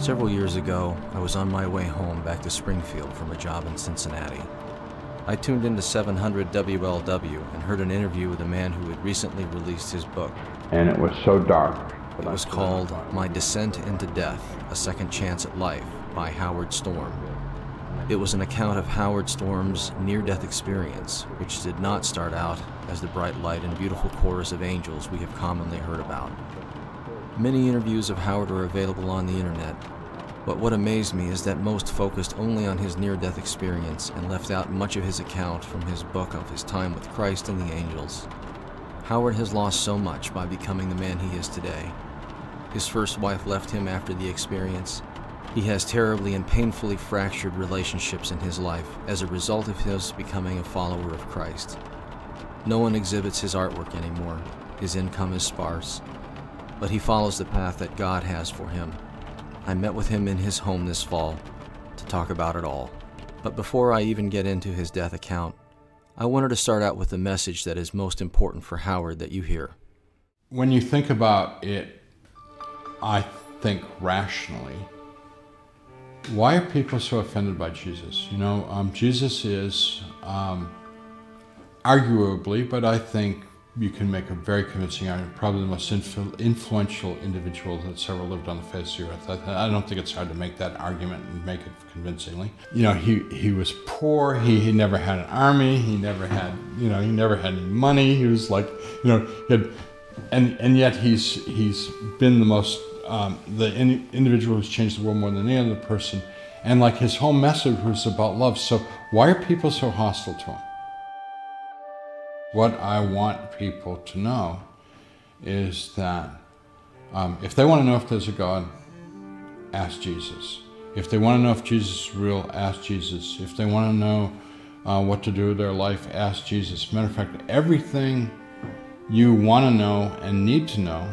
Several years ago, I was on my way home back to Springfield from a job in Cincinnati. I tuned into 700 WLW and heard an interview with a man who had recently released his book. And it was so dark. It was called My Descent into Death, A Second Chance at Life by Howard Storm. It was an account of Howard Storm's near-death experience, which did not start out as the bright light and beautiful chorus of angels we have commonly heard about. Many interviews of Howard are available on the internet, but what amazed me is that most focused only on his near-death experience and left out much of his account from his book of his time with Christ and the angels. Howard has lost so much by becoming the man he is today. His first wife left him after the experience. He has terribly and painfully fractured relationships in his life as a result of his becoming a follower of Christ. No one exhibits his artwork anymore. His income is sparse, but he follows the path that God has for him. I met with him in his home this fall to talk about it all. But before I even get into his death account, I wanted to start out with the message that is most important for Howard that you hear. When you think about it, I think rationally, why are people so offended by Jesus? You know, Jesus is arguably, but I think you can make a very convincing argument, probably the most influential individual that's ever lived on the face of the earth. I don't think it's hard to make that argument and make it convincingly. You know, he was poor, he never had an army, he never had any money, he was like, and yet he's been the most, individual who's changed the world more than any other person, and like his whole message was about love. So why are people so hostile to him? What I want people to know is that if they want to know if there's a God, ask Jesus. If they want to know if Jesus is real, ask Jesus. If they want to know what to do with their life, ask Jesus. Matter of fact, everything you want to know and need to know,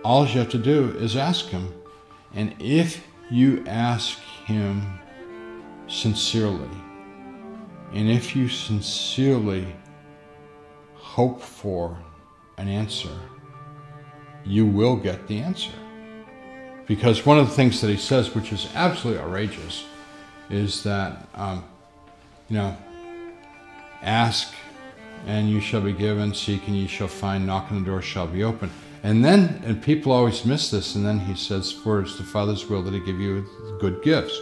all you have to do is ask him. And if you ask him sincerely, and if you sincerely hope for an answer, you will get the answer. Because one of the things that he says, which is absolutely outrageous, is that, ask and you shall be given, seek and you shall find, knock and the door shall be open. And people always miss this, and then he says, for it's the Father's will that he give you good gifts.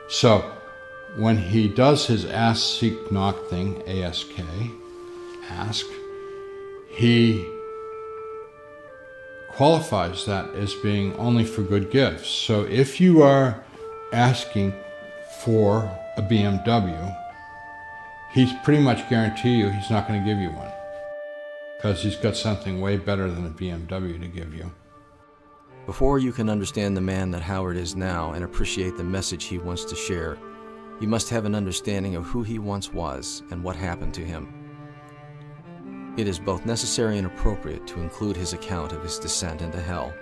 So when he does his ask, seek, knock thing, ASK, ask, he qualifies that as being only for good gifts. So if you are asking for a BMW, he's pretty much guarantee you he's not going to give you one, because he's got something way better than a BMW to give you. Before you can understand the man that Howard is now and appreciate the message he wants to share, you must have an understanding of who he once was and what happened to him. It is both necessary and appropriate to include his account of his descent into hell,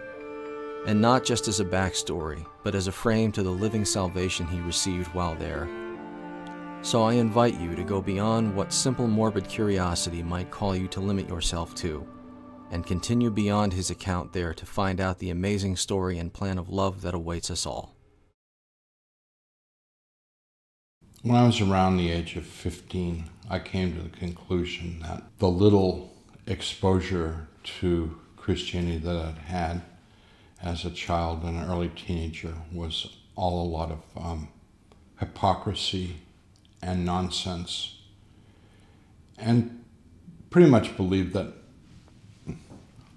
and not just as a backstory, but as a frame to the living salvation he received while there. So I invite you to go beyond what simple morbid curiosity might call you to limit yourself to, and continue beyond his account there to find out the amazing story and plan of love that awaits us all. When I was around the age of 15, I came to the conclusion that the little exposure to Christianity that I'd had as a child and an early teenager was all a lot of hypocrisy and nonsense, and pretty much believed that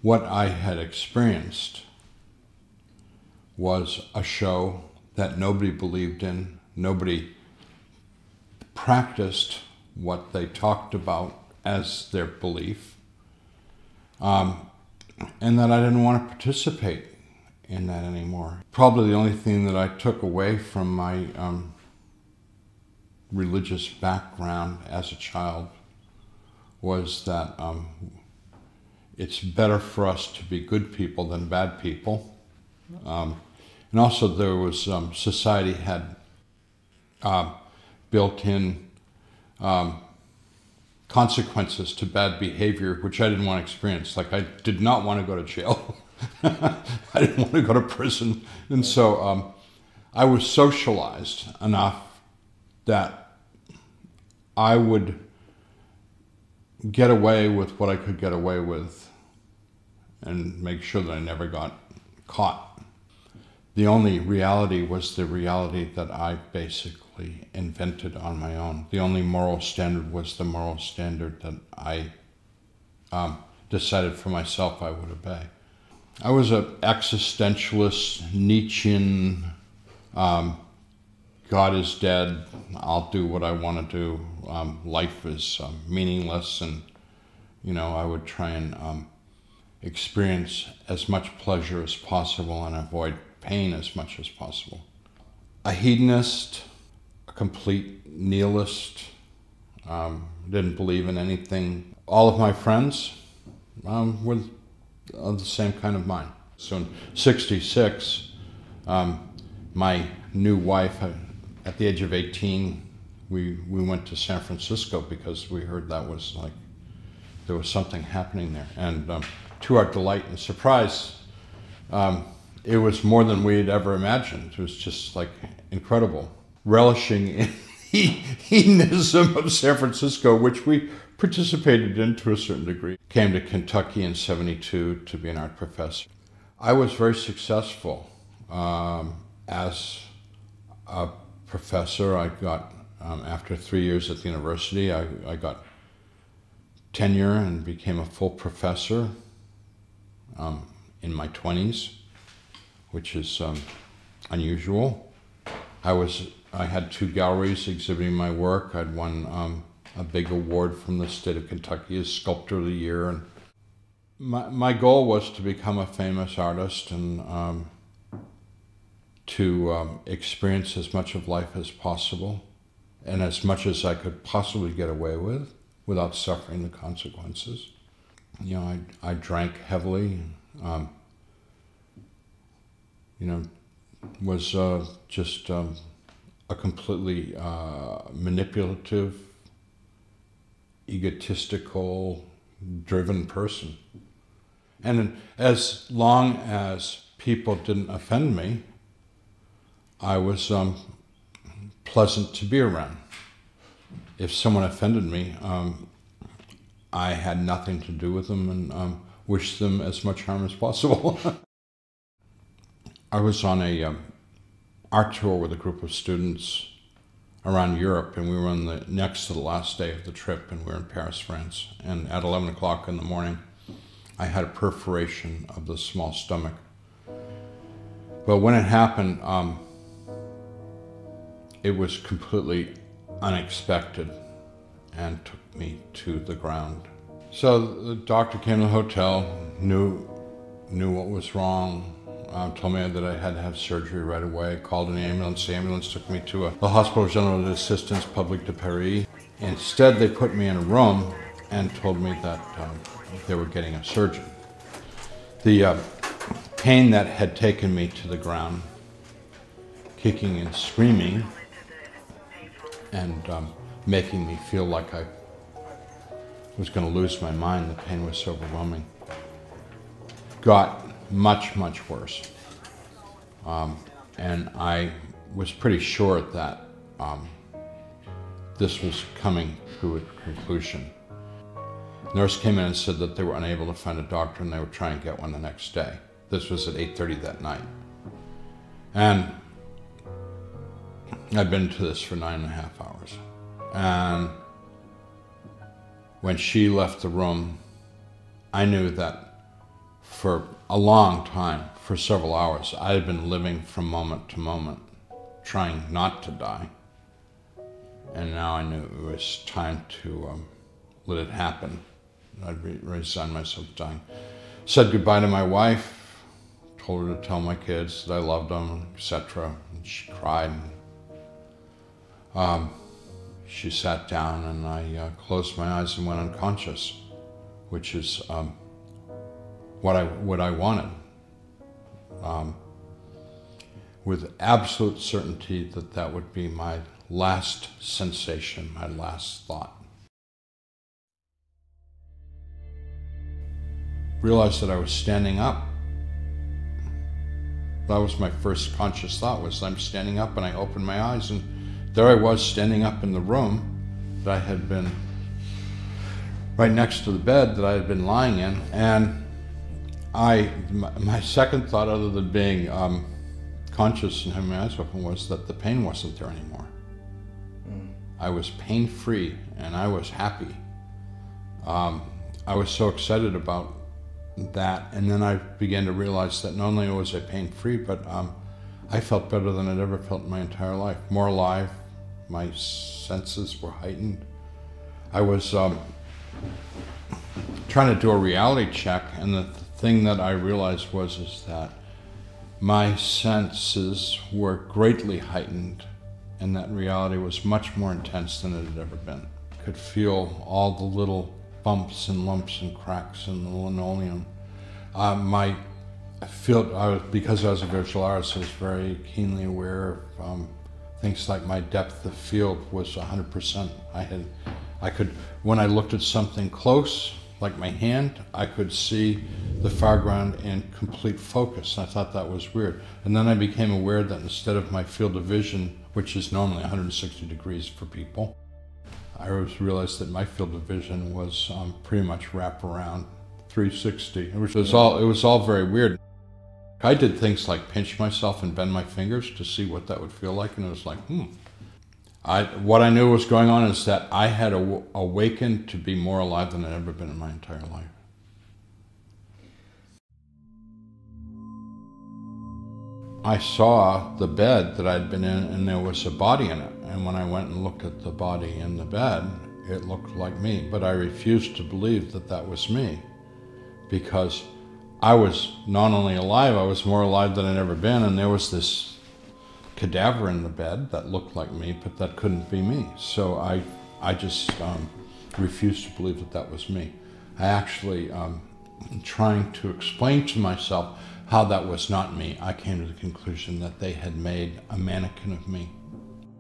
what I had experienced was a show that nobody believed in, nobody practiced what they talked about as their belief, and that I didn't want to participate in that anymore. Probably the only thing that I took away from my religious background as a child was that it's better for us to be good people than bad people. And also there was, society had built-in consequences to bad behavior, which I didn't want to experience. Like, I did not want to go to jail. I didn't want to go to prison. And so I was socialized enough that I would get away with what I could get away with and make sure that I never got caught. The only reality was the reality that I basically invented on my own. The only moral standard was the moral standard that I decided for myself I would obey. I was an existentialist, Nietzschean, God is dead, I'll do what I want to do, life is meaningless, and I would try and experience as much pleasure as possible and avoid pain as much as possible. A hedonist, a complete nihilist, didn't believe in anything. All of my friends were of the same kind of mind. So in '66, my new wife, at the age of 18, we went to San Francisco because we heard that was like, there was something happening there. And to our delight and surprise, it was more than we had ever imagined. It was just like incredible. Relishing in the hedonism of San Francisco, which we participated in to a certain degree. Came to Kentucky in '72 to be an art professor. I was very successful as a professor. I got, after 3 years at the university, I got tenure and became a full professor in my 20s, which is unusual. I had 2 galleries exhibiting my work. I'd won a big award from the state of Kentucky as Sculptor of the Year. And my goal was to become a famous artist and to experience as much of life as possible and as much as I could possibly get away with without suffering the consequences. I drank heavily, was just a completely manipulative, egotistical, driven person. And as long as people didn't offend me, I was pleasant to be around. If someone offended me, I had nothing to do with them and wished them as much harm as possible. I was on a art tour with a group of students around Europe, and we were on the next to the last day of the trip, and we were in Paris, France. And at 11 o'clock in the morning, I had a perforation of the small stomach. But when it happened, it was completely unexpected and took me to the ground. So the doctor came to the hotel, knew what was wrong, told me that I had to have surgery right away, called an ambulance. The ambulance took me to the Hospital General d'Assistance Publique de Paris. Instead, they put me in a room and told me that they were getting a surgeon. The pain that had taken me to the ground, kicking and screaming, and making me feel like I was going to lose my mind, the pain was so overwhelming, got much, much worse. And I was pretty sure that this was coming to a conclusion. The nurse came in and said that they were unable to find a doctor and they would try and get one the next day. This was at 8:30 that night. And I'd been to this for 9.5 hours. And when she left the room, I knew that for a long time, for several hours, I had been living from moment to moment, trying not to die. And now I knew it was time to let it happen. I'd resigned myself to dying. Said goodbye to my wife, told her to tell my kids that I loved them, etc. And she cried. She sat down and I closed my eyes and went unconscious, which is what I wanted. With absolute certainty that that would be my last sensation, my last thought. Realized that I was standing up, That was my first conscious thought, was I'm standing up, and I opened my eyes, and there I was standing up in the room that I had been, right next to the bed that I had been lying in. And my second thought, other than being conscious and having my eyes open, was that the pain wasn't there anymore. I was pain-free, and I was happy. I was so excited about that, and then I began to realize that not only was I pain-free, but I felt better than I'd ever felt in my entire life. More alive, my senses were heightened. I was trying to do a reality check, and the thing that I realized is that my senses were greatly heightened, and that reality was much more intense than it had ever been. I could feel all the little bumps and lumps and cracks in the linoleum. Because I was a visual artist, I was very keenly aware of things like my depth of field was 100%. When I looked at something close, like my hand, I could see the foreground in complete focus. I thought that was weird. And then I became aware that instead of my field of vision, which is normally 160 degrees for people, I realized that my field of vision was pretty much wrap around 360. It was all very weird. I did things like pinch myself and bend my fingers to see what that would feel like, and it was like, What I knew was going on is that I had awakened to be more alive than I'd ever been in my entire life. I saw the bed that I'd been in, and there was a body in it. And when I went and looked at the body in the bed, it looked like me. But I refused to believe that that was me, because I was not only alive, I was more alive than I'd ever been, and there was this cadaver in the bed that looked like me, but that couldn't be me. So I just refused to believe that that was me. I actually, trying to explain to myself how that was not me, I came to the conclusion that they had made a mannequin of me.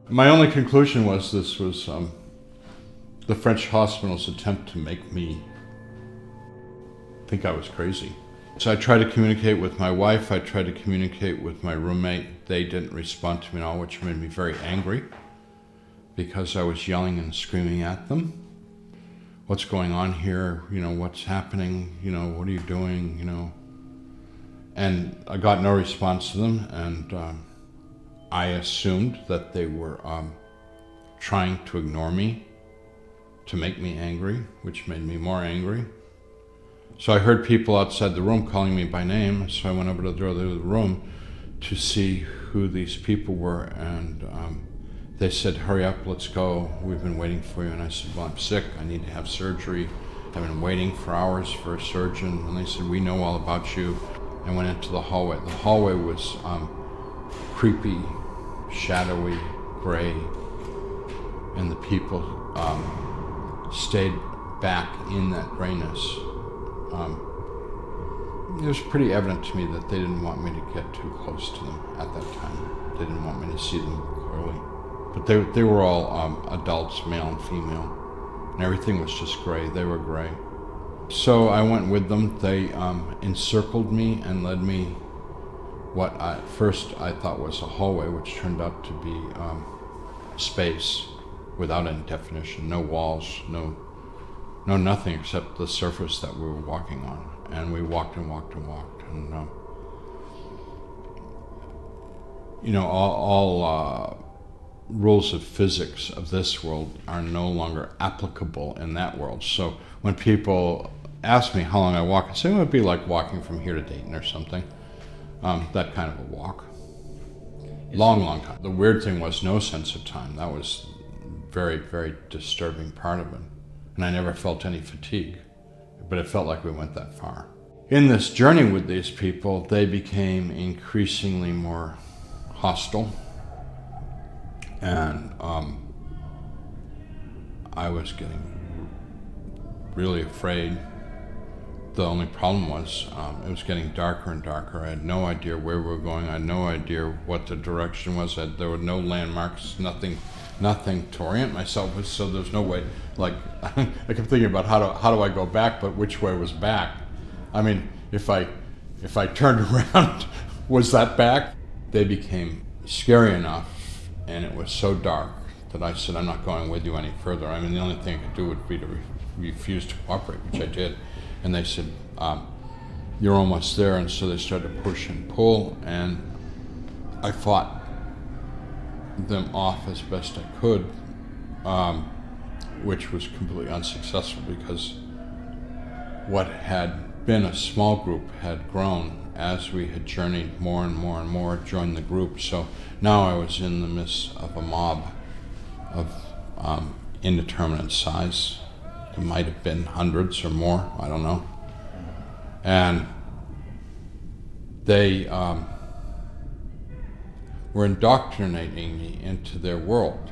My only conclusion was this was the French hospital's attempt to make me think I was crazy. So I tried to communicate with my wife, I tried to communicate with my roommate. They didn't respond to me at all, which made me very angry, because I was yelling and screaming at them. What's going on here? You know, what's happening? You know, what are you doing? You know? And I got no response to them, and I assumed that they were trying to ignore me, to make me angry, which made me more angry. So I heard people outside the room calling me by name, so I went over to the door of the room to see who these people were, and they said, "Hurry up, let's go, we've been waiting for you." And I said, "Well, I'm sick, I need to have surgery. I've been waiting for hours for a surgeon." And they said, "We know all about you." I went into the hallway. The hallway was creepy, shadowy, gray, and the people stayed back in that grayness. It was pretty evident to me that they didn't want me to get too close to them at that time. They didn't want me to see them clearly. But they were all adults, male and female, and everything was just gray. They were gray. So I went with them. They encircled me and led me what at first I thought was a hallway, which turned out to be space without any definition, no walls, no nothing except the surface that we were walking on. And we walked and walked and walked. And you know, all rules of physics of this world are no longer applicable in that world. So when people ask me how long I walk, I say it would be like walking from here to Dayton or something. That kind of a walk. Long time. The weird thing was no sense of time. That was very, very disturbing part of it. And I never felt any fatigue, but it felt like we went that far. In this journey with these people, they became increasingly more hostile, and I was getting really afraid. The only problem was it was getting darker and darker. I had no idea where we were going. I had no idea what the direction was. There were no landmarks, nothing to orient myself with, so there's no way. Like, I kept thinking about how do I go back, but which way was back? I mean, if I turned around, was that back. They became scary enough, and it was so dark that I said, I'm not going with you any further. I mean, the only thing I could do would be to refuse to cooperate, which I did. And they said, you're almost there. And so they started to push and pull, and I fought them off as best I could, which was completely unsuccessful because what had been a small group had grown as we had journeyed more and more and more, joined the group. So now I was in the midst of a mob of indeterminate size. It might have been hundreds or more, I don't know. And they were indoctrinating me into their world.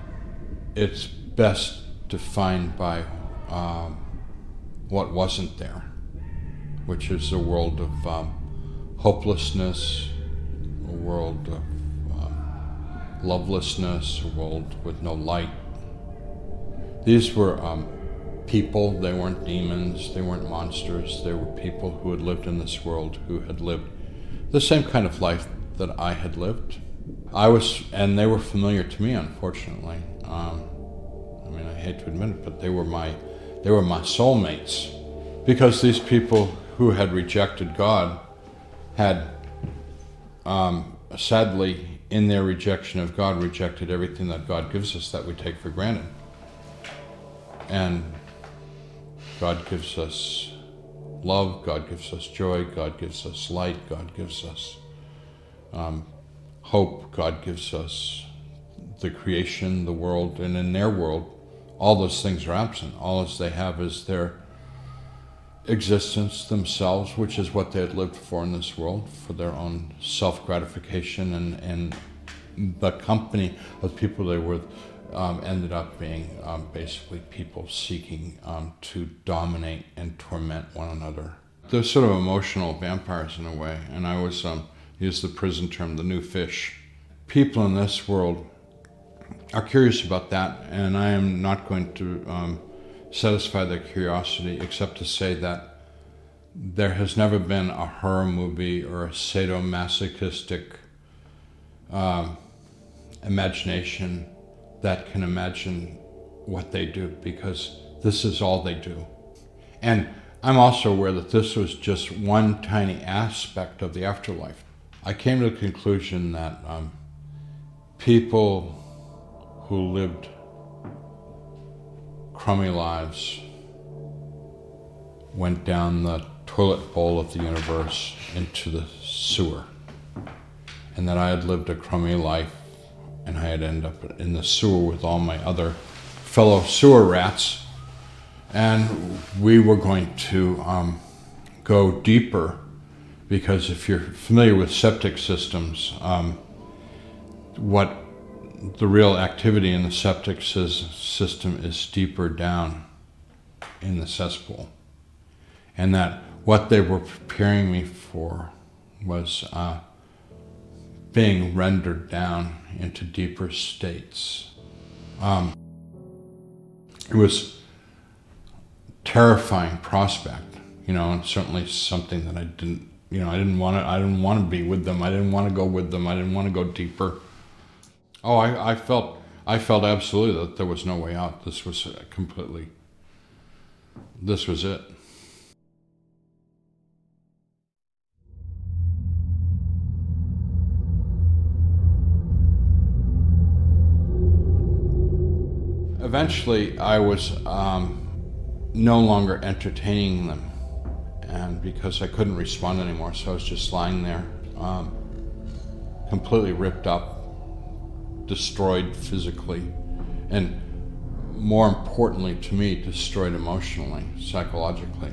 It's best defined by what wasn't there, which is a world of hopelessness, a world of lovelessness, a world with no light. These were people. They weren't demons, they weren't monsters. They were people who had lived in this world, who had lived the same kind of life that I had lived. And they were familiar to me, unfortunately. I mean, I hate to admit it, but they were my soulmates, because these people who had rejected God had, sadly, in their rejection of God, rejected everything that God gives us that we take for granted. And God gives us love, God gives us joy, God gives us light, God gives us hope, God gives us the creation, the world, and in their world, all those things are absent. All as they have is their existence themselves, which is what they had lived for in this world, for their own self-gratification, and the company of people they were with ended up being basically people seeking to dominate and torment one another. They're sort of emotional vampires in a way, and I was, use the prison term, the new fish. People in this world are curious about that, and I am not going to satisfy their curiosity except to say that there has never been a horror movie or a sadomasochistic imagination that can imagine what they do, because this is all they do. And I'm also aware that this was just one tiny aspect of the afterlife. I came to the conclusion that people who lived crummy lives went down the toilet bowl of the universe into the sewer, and that I had lived a crummy life, and I had ended up in the sewer with all my other fellow sewer rats, and we were going to go deeper, because if you're familiar with septic systems, what the real activity in the septic system is deeper down in the cesspool, and that what they were preparing me for was being rendered down into deeper states. It was a terrifying prospect, and certainly something that I didn't want to be with them. I didn't want to go with them. I didn't want to go deeper. Oh, I felt absolutely that there was no way out. This was it. Eventually, I was no longer entertaining them, and because I couldn't respond anymore, so I was just lying there, completely ripped up, destroyed physically, and more importantly to me, destroyed emotionally, psychologically.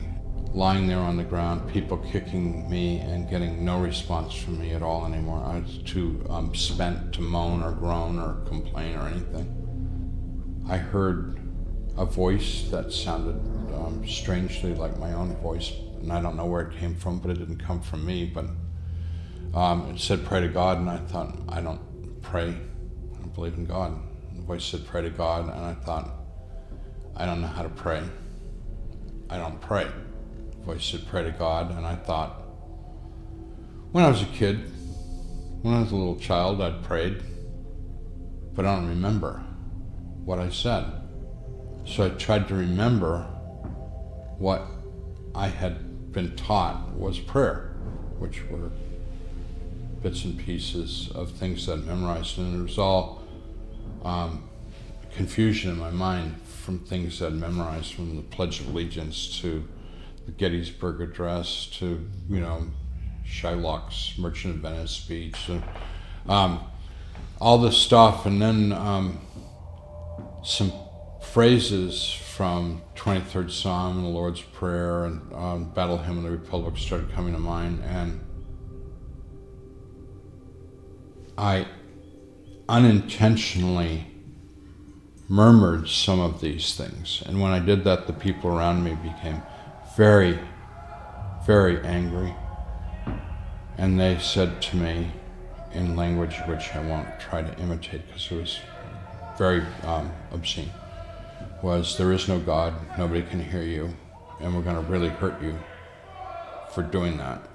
Lying there on the ground, people kicking me and getting no response from me at all anymore. I was too spent to moan or groan or complain or anything. I heard a voice that sounded strangely like my own voice, and I don't know where it came from, but it didn't come from me, but it said, pray to God, and I thought, I don't pray, I don't believe in God. And the voice said, pray to God, and I thought, I don't know how to pray. I don't pray. The voice said, pray to God, and I thought, when I was a kid, When I was a little child, I'd prayed, but I don't remember what I said. So I tried to remember what I had been taught was prayer, which were bits and pieces of things that I memorized, and it was all confusion in my mind from things that I memorized, from the Pledge of Allegiance to the Gettysburg Address to, you know, Shylock's Merchant of Venice speech, and all this stuff, and then some phrases from 23rd Psalm and the Lord's Prayer and Battle Hymn of the Republic started coming to mind, and I unintentionally murmured some of these things. And when I did that, the people around me became very, very angry. And they said to me in language which I won't try to imitate because it was very obscene, was, "There is no God, nobody can hear you, and we're going to really hurt you for doing that."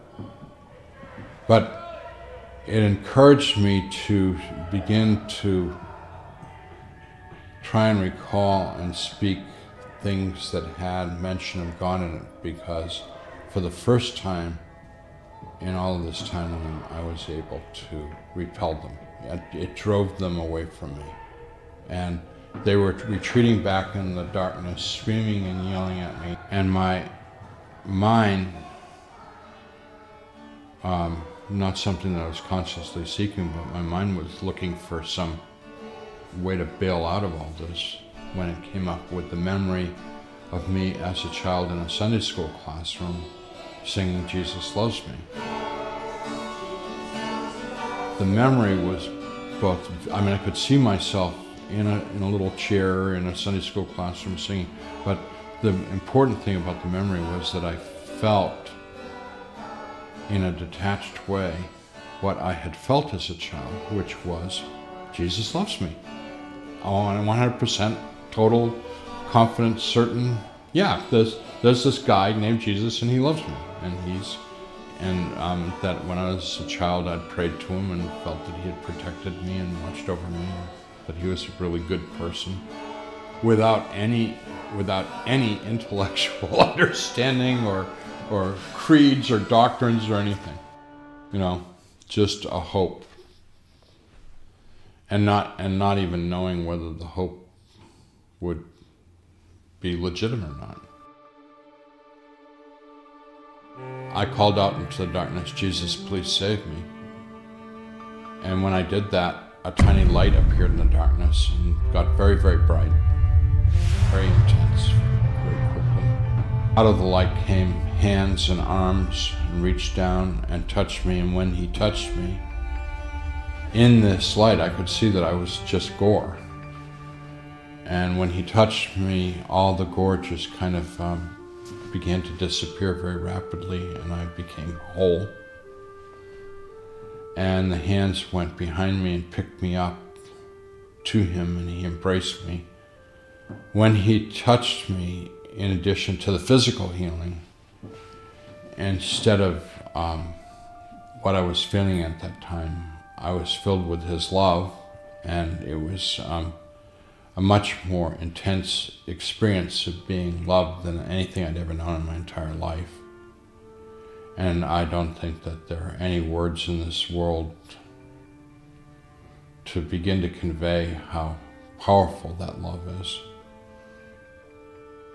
But it encouraged me to begin to try and recall and speak things that had mention of God in it, because for the first time in all of this time I was able to repel them. It drove them away from me. And they were retreating back in the darkness, screaming and yelling at me. And my mind, not something that I was consciously seeking, but my mind was looking for some way to bail out of all this when it came up with the memory of me as a child in a Sunday school classroom singing "Jesus Loves Me." The memory was both, I mean, I could see myself in a little chair in a Sunday school classroom singing, but the important thing about the memory was that I felt in a detached way what I had felt as a child, which was, Jesus loves me. Oh, and 100% total confidence, certain, yeah, there's this guy named Jesus and he loves me. And that when I was a child, I'd prayed to him and felt that he had protected me and watched over me, that he was a really good person, without any intellectual understanding or creeds or doctrines or anything, you know, just a hope, and not even knowing whether the hope would be legitimate or not. I called out into the darkness, "Jesus, please save me." And when I did that, a tiny light appeared in the darkness and got very, very bright, very intense, very quickly. Out of the light came hands and arms and reached down and touched me. And when he touched me, in this light, I could see that I was just gore. And when he touched me, all the gore just kind of began to disappear very rapidly, and I became whole. And the hands went behind me and picked me up to him, and he embraced me. When he touched me, in addition to the physical healing, instead of what I was feeling at that time, I was filled with his love, and it was a much more intense experience of being loved than anything I'd ever known in my entire life. And I don't think that there are any words in this world to begin to convey how powerful that love is.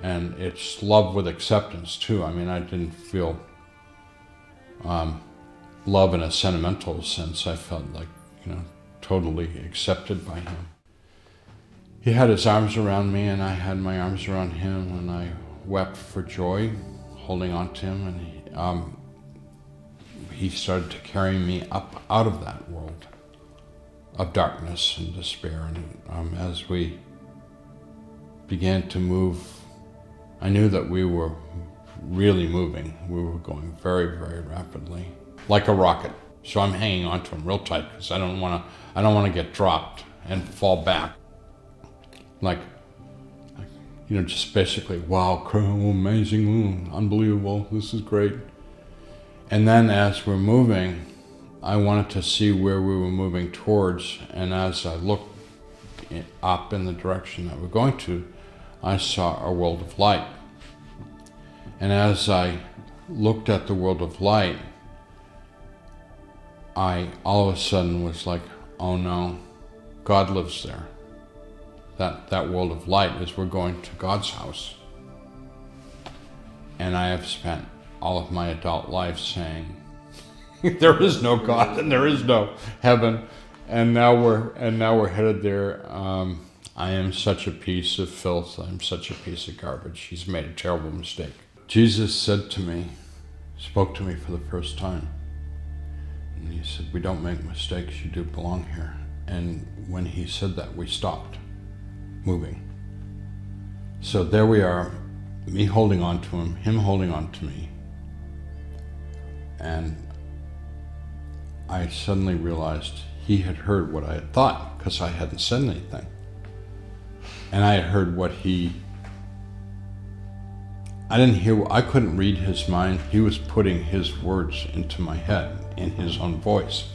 And it's love with acceptance too. I mean, I didn't feel love in a sentimental sense. I felt like, you know, totally accepted by him. He had his arms around me, and I had my arms around him, and I wept for joy, holding on to him, and he started to carry me up out of that world of darkness and despair. And as we began to move, I knew that we were really moving. We were going very, very rapidly, like a rocket. So I'm hanging on to him real tight because I don't want to get dropped and fall back. Like, you know, just basically, wow, amazing, unbelievable, this is great. And then as we're moving, I wanted to see where we were moving towards, and as I looked up in the direction that we're going to, I saw a world of light. And as I looked at the world of light, I all of a sudden was like, oh no, God lives there. That world of light is we're going to God's house. And I have spent all of my adult life saying, there is no God and there is no heaven, and now we're headed there. I am such a piece of filth. I'm such a piece of garbage. He's made a terrible mistake. Jesus said to me, spoke to me for the first time, and he said, we don't make mistakes, you do belong here. And when he said that, we stopped moving. So there we are, me holding on to him holding on to me. And I suddenly realized he had heard what I had thought, because I hadn't said anything. And I had heard what I couldn't read his mind. He was putting his words into my head in his own voice.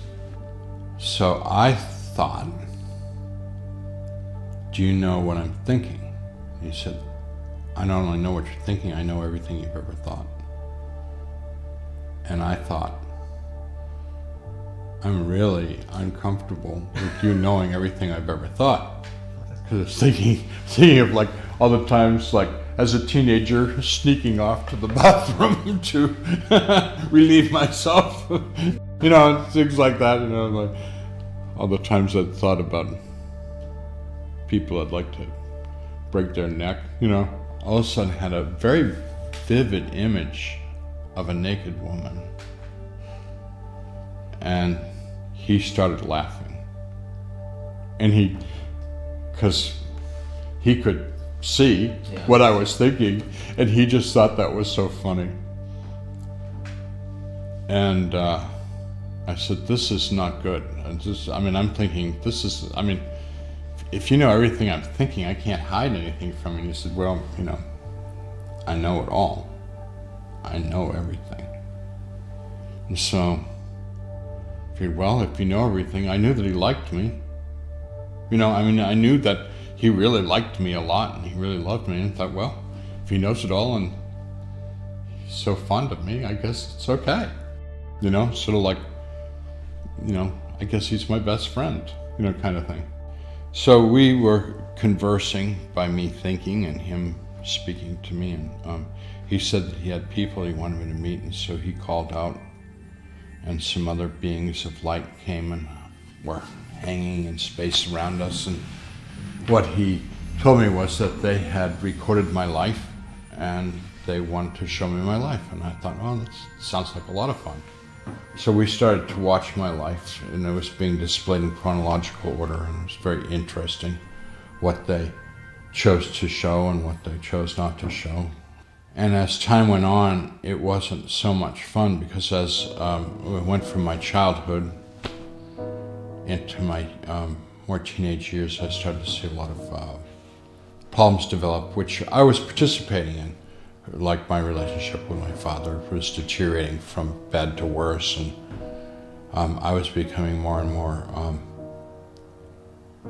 So I thought, do you know what I'm thinking? And he said, I not only know what you're thinking, I know everything you've ever thought. And I thought, I'm really uncomfortable with you knowing everything I've ever thought. Because I was thinking of like all the times, like as a teenager, sneaking off to the bathroom to relieve myself. You know, things like that, you know, like all the times I'd thought about people I'd like to break their neck, you know. All of a sudden had a very vivid image of a naked woman. And he started laughing. And because he could see what I was thinking, and he just thought that was so funny. And I said, this is not good. I'm thinking, if you know everything I'm thinking, I can't hide anything from you. And he said, well, you know, I know it all. I know everything. And so, if you know everything, I knew that he liked me. You know, I knew that he really liked me a lot, and he really loved me, and I thought, well, if he knows it all and he's so fond of me, I guess it's okay. You know, sort of like, you know, I guess he's my best friend, you know, kind of thing. So we were conversing by me thinking and him speaking to me, and he said that he had people he wanted me to meet, and so he called out, and some other beings of light came and were hanging in space around us. And what he told me was that they had recorded my life and they wanted to show me my life. And I thought, oh, that sounds like a lot of fun. So we started to watch my life, and it was being displayed in chronological order, and it was very interesting what they chose to show and what they chose not to show. And as time went on, it wasn't so much fun, because as we went from my childhood into my more teenage years, I started to see a lot of problems develop, which I was participating in. Like my relationship with my father was deteriorating from bad to worse, and I was becoming more and more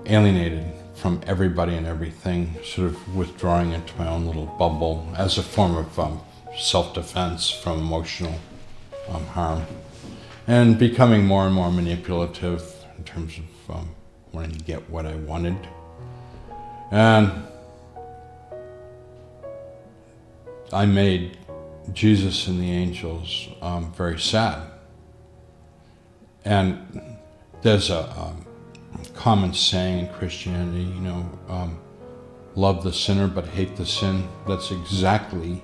alienated from everybody and everything, sort of withdrawing into my own little bubble as a form of self-defense from emotional harm, and becoming more and more manipulative in terms of wanting to get what I wanted. And I made Jesus and the angels very sad. And there's a common saying in Christianity, you know, love the sinner but hate the sin. That's exactly,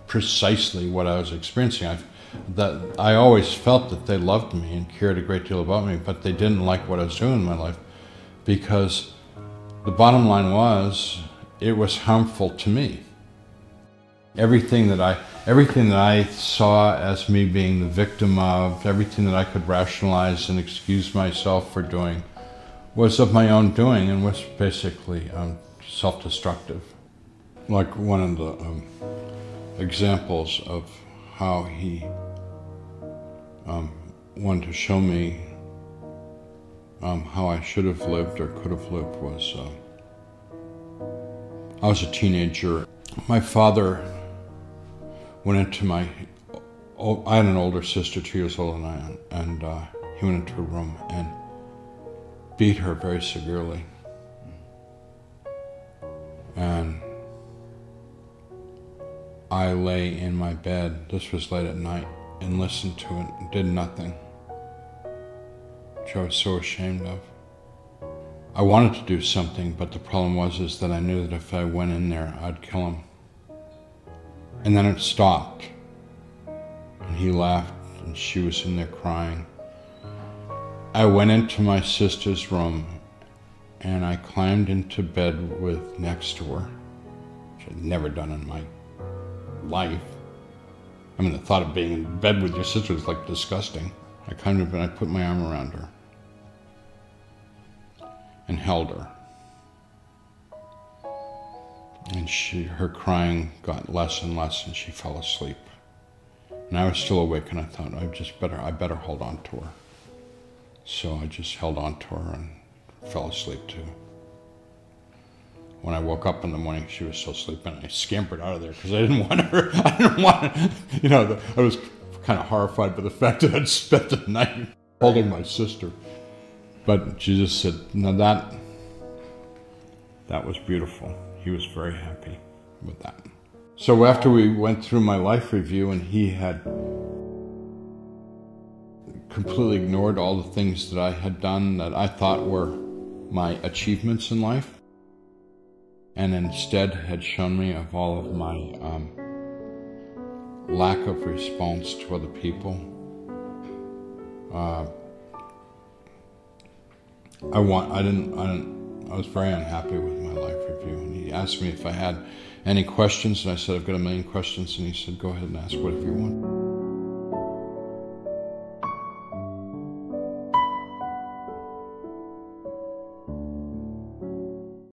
precisely what I was experiencing. I always felt that they loved me and cared a great deal about me, but they didn't like what I was doing in my life, because the bottom line was, it was harmful to me. Everything that I saw as me being the victim of, everything that I could rationalize and excuse myself for doing, was of my own doing and was basically self-destructive. Like one of the examples of how he wanted to show me how I should have lived or could have lived was, I was a teenager. My father went into I had an older sister, 2 years older than I am, and he went into a room and beat her very severely. And I lay in my bed, this was late at night, and listened to it and did nothing, which I was so ashamed of. I wanted to do something, but the problem was that I knew that if I went in there, I'd kill him. And then it stopped. And he laughed, and she was in there crying. I went into my sister's room, and I climbed into bed next to her, which I'd never done in my life. I mean, the thought of being in bed with your sister is like disgusting. I climbed in bed, and I put my arm around her and held her. And her crying got less and less, and she fell asleep. And I was still awake, and I thought, I better hold on to her. So I just held on to her and fell asleep too. When I woke up in the morning, she was still sleeping. I scampered out of there because I didn't want her. I was kind of horrified by the fact that I'd spent the night holding my sister. But Jesus said, no, that was beautiful. He was very happy with that. So after we went through my life review, and he had completely ignored all the things that I had done that I thought were my achievements in life, and instead had shown me of all of my lack of response to other people. I was very unhappy with my life review, and he asked me if I had any questions, and I said, I've got a million questions, and he said, go ahead and ask whatever you want.